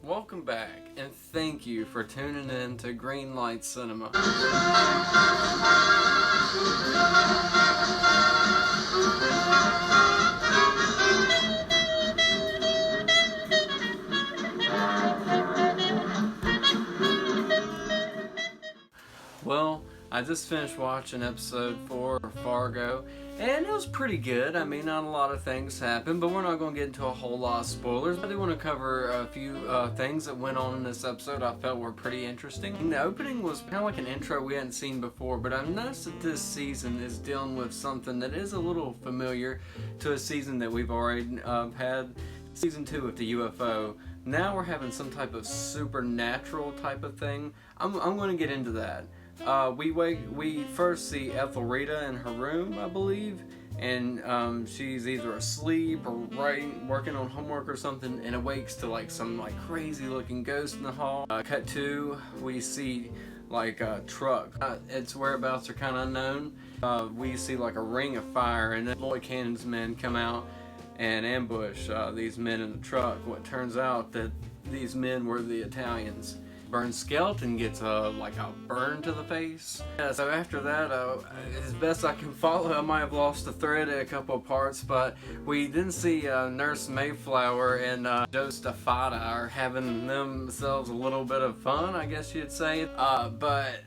welcome back, and thank you for tuning in to Greenlight Cinema. Well, I just finished watching episode 4 of Fargo, and it was pretty good. I mean, not a lot of things happened, but we're not going to get into a whole lot of spoilers. I do want to cover a few things that went on in this episode I felt were pretty interesting. And the opening was kind of like an intro we hadn't seen before, but I've noticed that this season is dealing with something that is a little familiar to a season that we've already had. Season 2 with the UFO. Now we're having some type of supernatural type of thing. I'm going to get into that. We first see Ethelrita in her room, I believe, and she's either asleep or working on homework or something, and awakes to like some crazy looking ghost in the hall. Cut to, we see like a truck. Its whereabouts are kind of unknown. We see like a ring of fire, and then Lloyd Cannon's men come out and ambush these men in the truck. What turns out that these men were the Italians. Burn Skeleton gets a burn to the face. Yeah, so after that, as best I can follow, I might have lost the thread at a couple of parts, but we didn't see Nurse Mayflower and Joe Stafada are having themselves a little bit of fun, I guess you'd say. But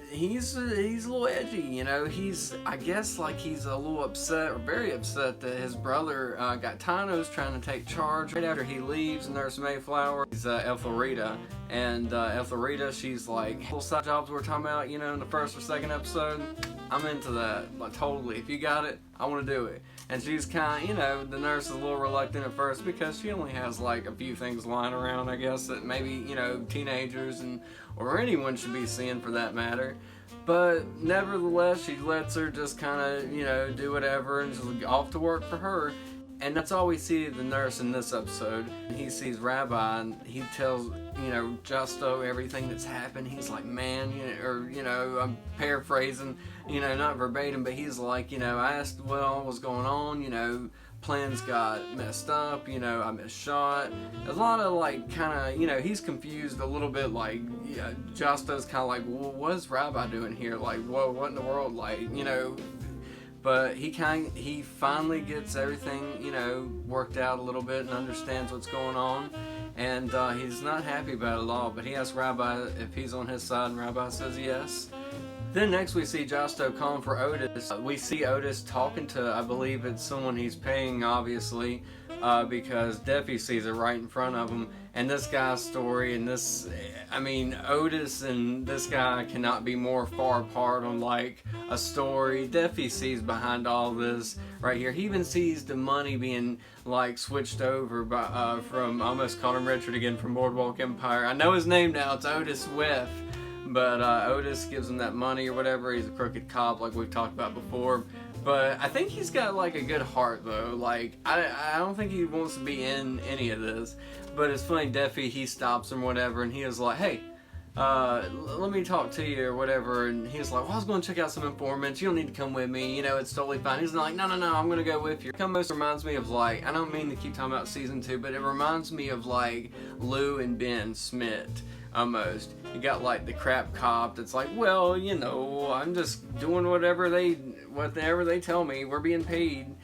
he's a little edgy, you know. I guess he's a little upset, or very upset, that his brother Gaetano's trying to take charge. Right after he leaves Nurse Mayflower, he's Ethelrita, and Ethelrita, she's like, little side jobs we're talking about, you know, in the first or second episode. I'm into that, totally. If you got it, I want to do it. And she's kind of, you know, the nurse is a little reluctant at first because she only has a few things lying around, I guess, that maybe, you know, teenagers or anyone should be seeing for that matter. But nevertheless, she lets her just kind of, you know, do whatever and just off to work for her. And that's all we see of the nurse in this episode. He sees Rabbi and he tells, you know, Justo everything that's happened. He's like, man, you know, I'm paraphrasing, you know, not verbatim, but he's like, you know, I asked what all was going on, you know, plans got messed up, you know, I missed shot. A lot of kind of, you know, he's confused a little bit, Justo's kind of like, well, what's Rabbi doing here? Whoa, what in the world? You know. But he finally gets everything, you know, worked out a little bit and understands what's going on. And he's not happy about it at all, but he asks Rabbi if he's on his side, and Rabbi says yes. Then next we see Justo calling for Otis. We see Otis talking to, I believe it's someone he's paying, obviously, because Defi sees it right in front of him. And this guy's story and Otis and this guy cannot be more far apart on a story. Defi sees behind all this right here. He even sees the money being switched over by from, I almost called him Richard again, from Boardwalk Empire. I know his name now, it's Otis Whiff. But Otis gives him that money or whatever. He's a crooked cop like we've talked about before. But I think he's got a good heart though. I don't think he wants to be in any of this. But it's funny, Defi, he stops him whatever, and he was like, hey, let me talk to you or whatever. And he was like, well, I was going to check out some informants. You don't need to come with me. You know, it's totally fine. He's like, no, I'm going to go with you. It almost reminds me of I don't mean to keep talking about season 2, but it reminds me of Lou and Ben Smith. Almost. You got the crap cop that's well, you know, I'm just doing whatever they tell me. We're being paid.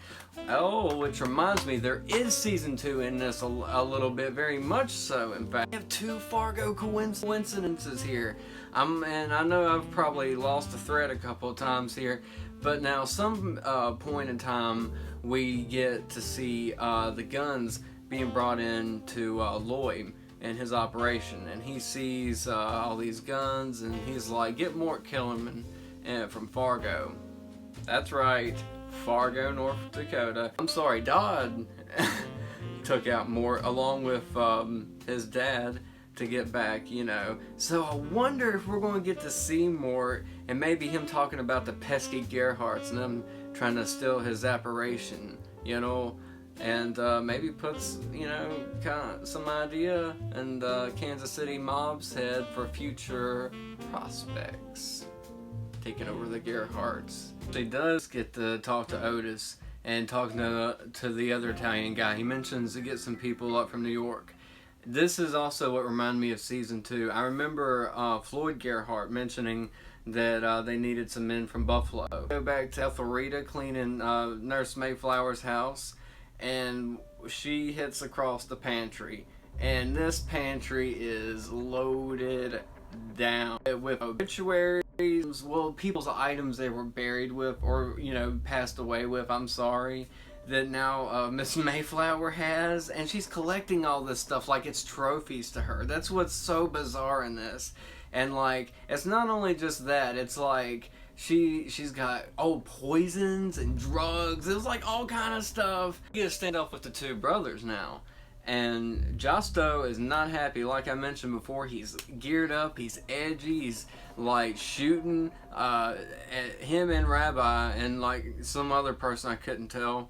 Oh, which reminds me, there is season 2 in this a little bit, very much so. In fact, we have 2 Fargo coincidences here. And I know I've probably lost the thread a couple of times here, but now some point in time we get to see the guns being brought in to Lloyd and his operation, and he sees all these guns, and he's like, get Mort Kellerman from Fargo. That's right, Fargo, North Dakota. I'm sorry, Dodd took out Mort along with his dad to get back, you know. So I wonder if we're going to get to see Mort, and maybe him talking about the pesky Gerhardts and them trying to steal his operation, you know. And maybe puts, you know, kind of some idea in the Kansas City mob's head for future prospects, taking over the Gerhardts. He does get to talk to Otis and talking to the other Italian guy. He mentions to get some people up from New York. this is also what reminded me of season 2. I remember Floyd Gerhart mentioning that they needed some men from Buffalo. Go back to Ethelreda cleaning Nurse Mayflower's house, and she hits across the pantry, and this pantry is loaded down with obituaries, well, people's items they were buried with or, you know, passed away with, I'm sorry, that now Miss Mayflower has, and she's collecting all this stuff like it's trophies to her. That's what's so bizarre in this. And like, it's not only just that, it's like she's got poisons and drugs. It was like all kind of stuff. You get to stand up with the two brothers now. And Josto is not happy. Like I mentioned before, he's geared up, he's edgy, he's like shooting at him and Rabbi and like some other person I couldn't tell,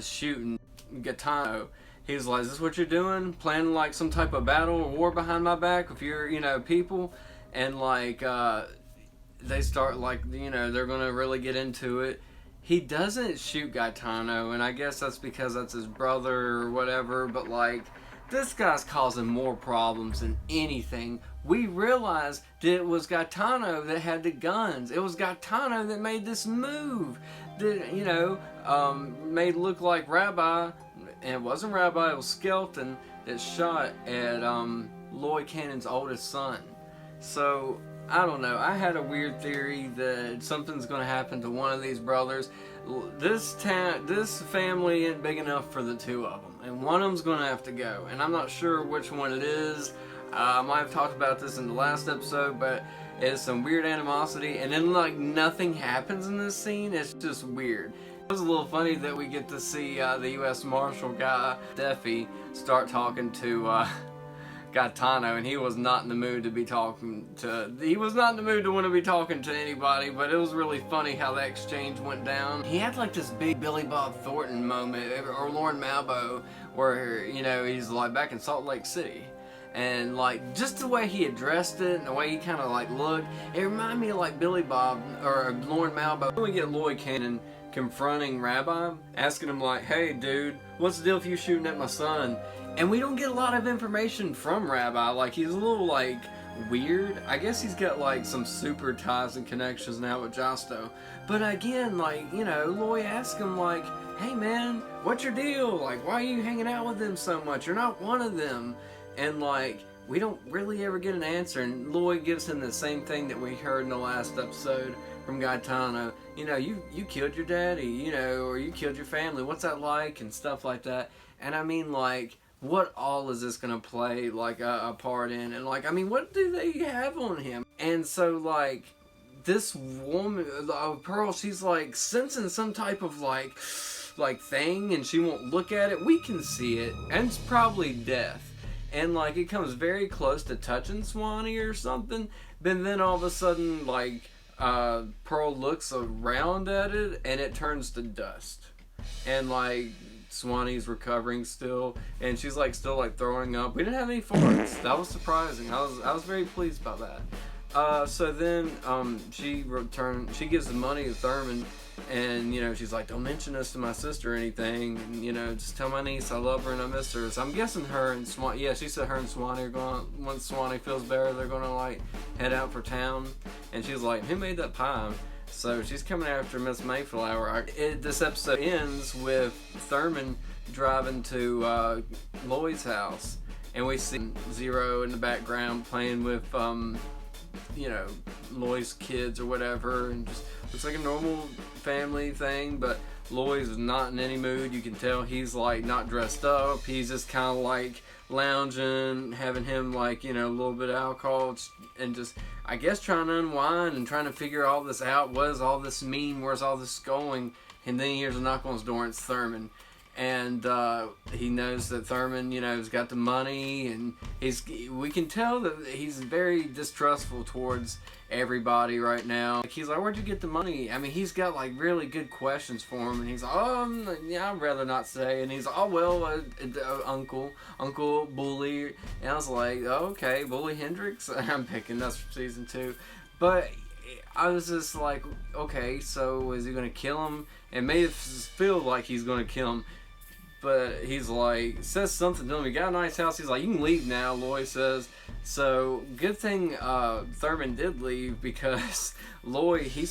shooting Gaetano. He's like, is this what you're doing? Planning like some type of battle or war behind my back with your, you know, people? And like, they start like, you know, they're gonna really get into it. He doesn't shoot Gaetano, and I guess that's because that's his brother or whatever, but like, this guy's causing more problems than anything. We realized that it was Gaetano that had the guns. It was Gaetano that made this move that, you know, made look like Rabbi, and it wasn't Rabbi, it was Skelton that shot at Lloyd Cannon's oldest son. So, I don't know. I had a weird theory that something's going to happen to one of these brothers. This family ain't big enough for the two of them, and one of them's going to have to go. And I'm not sure which one it is. I might have talked about this in the last episode, but it's some weird animosity. And then like nothing happens in this scene. It's just weird. It was a little funny that we get to see the U.S. Marshal guy, Steffi, start talking to Gaetano, and he was not in the mood to be talking to, he was not in the mood to want to be talking to anybody, but it was really funny how that exchange went down. He had like this big Billy Bob Thornton moment, or Lauren Malvo, where, you know, he's like back in Salt Lake City. And like, just the way he addressed it and the way he kind of like looked, it reminded me of like Billy Bob, or Lauren Malvo. When we get Lloyd Cannon confronting Rabbi, asking him like, hey dude, what's the deal with you shooting at my son? And we don't get a lot of information from Rabbi. Like, he's a little, like, weird. I guess he's got, like, some super ties and connections now with Josto. But again, like, you know, Lloyd asks him, like, hey, man, what's your deal? Like, why are you hanging out with them so much? You're not one of them. And, like, we don't really ever get an answer. And Lloyd gives him the same thing that we heard in the last episode from Gaetano. You know, you killed your daddy, you know, or you killed your family. What's that like? And stuff like that. And I mean, like, what all is this gonna play like a part in? And like, I mean, what do they have on him? And so like, this woman, Pearl, she's like sensing some type of like thing, and she won't look at it. We can see it, and it's probably death. And like, it comes very close to touching Swanee or something, but then all of a sudden, like, Pearl looks around at it, and it turns to dust. And like, Swanee's recovering still, and she's like still like throwing up. We didn't have any farts. That was surprising. I was very pleased by that. So then she gives the money to Thurman, and you know, she's like, don't mention this to my sister or anything, and, you know, just tell my niece I love her and I miss her. So I'm guessing her and Swanee, yeah, she said her and Swanee are going, once Swanee feels better, they're gonna like head out for town. And she's like, who made that pie? So she's coming after Miss Mayflower. This episode ends with Thurman driving to Lloyd's house, and we see Zero in the background playing with, you know, Lloyd's kids or whatever, and just looks like a normal family thing. But Lloyd's not in any mood. You can tell he's like not dressed up. He's just kind of like lounging, having him like, you know, a little bit of alcohol, and just, I guess, trying to unwind and trying to figure all this out. What does all this mean? Where's all this going? And then he hears a knock on his door, and it's Thurman. And he knows that Thurman, you know, has got the money, and we can tell that he's very distrustful towards everybody right now. Like, he's like, where'd you get the money? I mean, he's got like really good questions for him, and he's like, yeah, I'd rather not say. And he's like, oh, well, Uncle Bully. And I was like, oh, okay, Bully Hendricks. I'm picking, that's from season 2. But I was just like, okay, so is he gonna kill him? It made it feel like he's gonna kill him. but he's like, says something to him. You got a nice house. He's like, you can leave now, Loy says. So good thing Thurman did leave, because Loy, he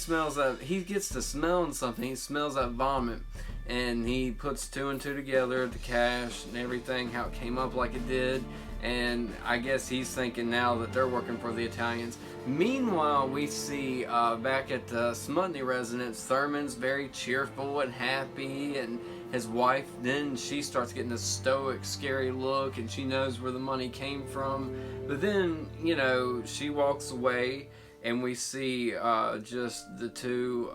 gets to smelling something. He smells that vomit, and he puts two and two together, the cash and everything, how it came up like it did. And I guess he's thinking now that they're working for the Italians. Meanwhile, we see back at the Smutney residence, Thurman's very cheerful and happy, and his wife, then she starts getting this stoic, scary look, and she knows where the money came from. But then, you know, she walks away, and we see just the two,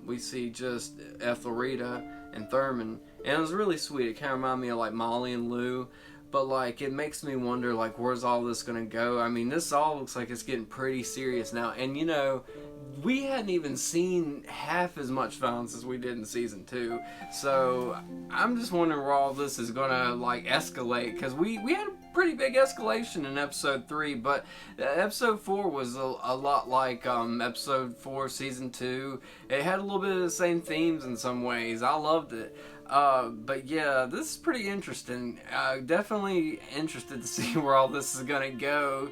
we see just Ethelreda and Thurman. And it was really sweet. It kind of reminded me of like Molly and Lou. But like, it makes me wonder, like, where's all this gonna go? I mean, this all looks like it's getting pretty serious now. And you know, we hadn't even seen half as much violence as we did in season 2. So I'm just wondering where all this is gonna like escalate, because we had a pretty big escalation in episode 3, but episode 4 was a lot like episode 4 season 2. It had a little bit of the same themes in some ways. I loved it. But yeah, this is pretty interesting. Definitely interested to see where all this is gonna go.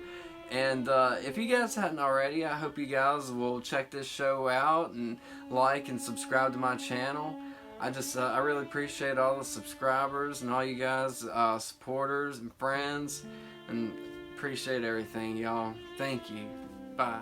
And if you guys hadn't already, I hope you guys will check this show out and like and subscribe to my channel. I really appreciate all the subscribers and all you guys, supporters and friends, and appreciate everything, y'all. Thank you. Bye.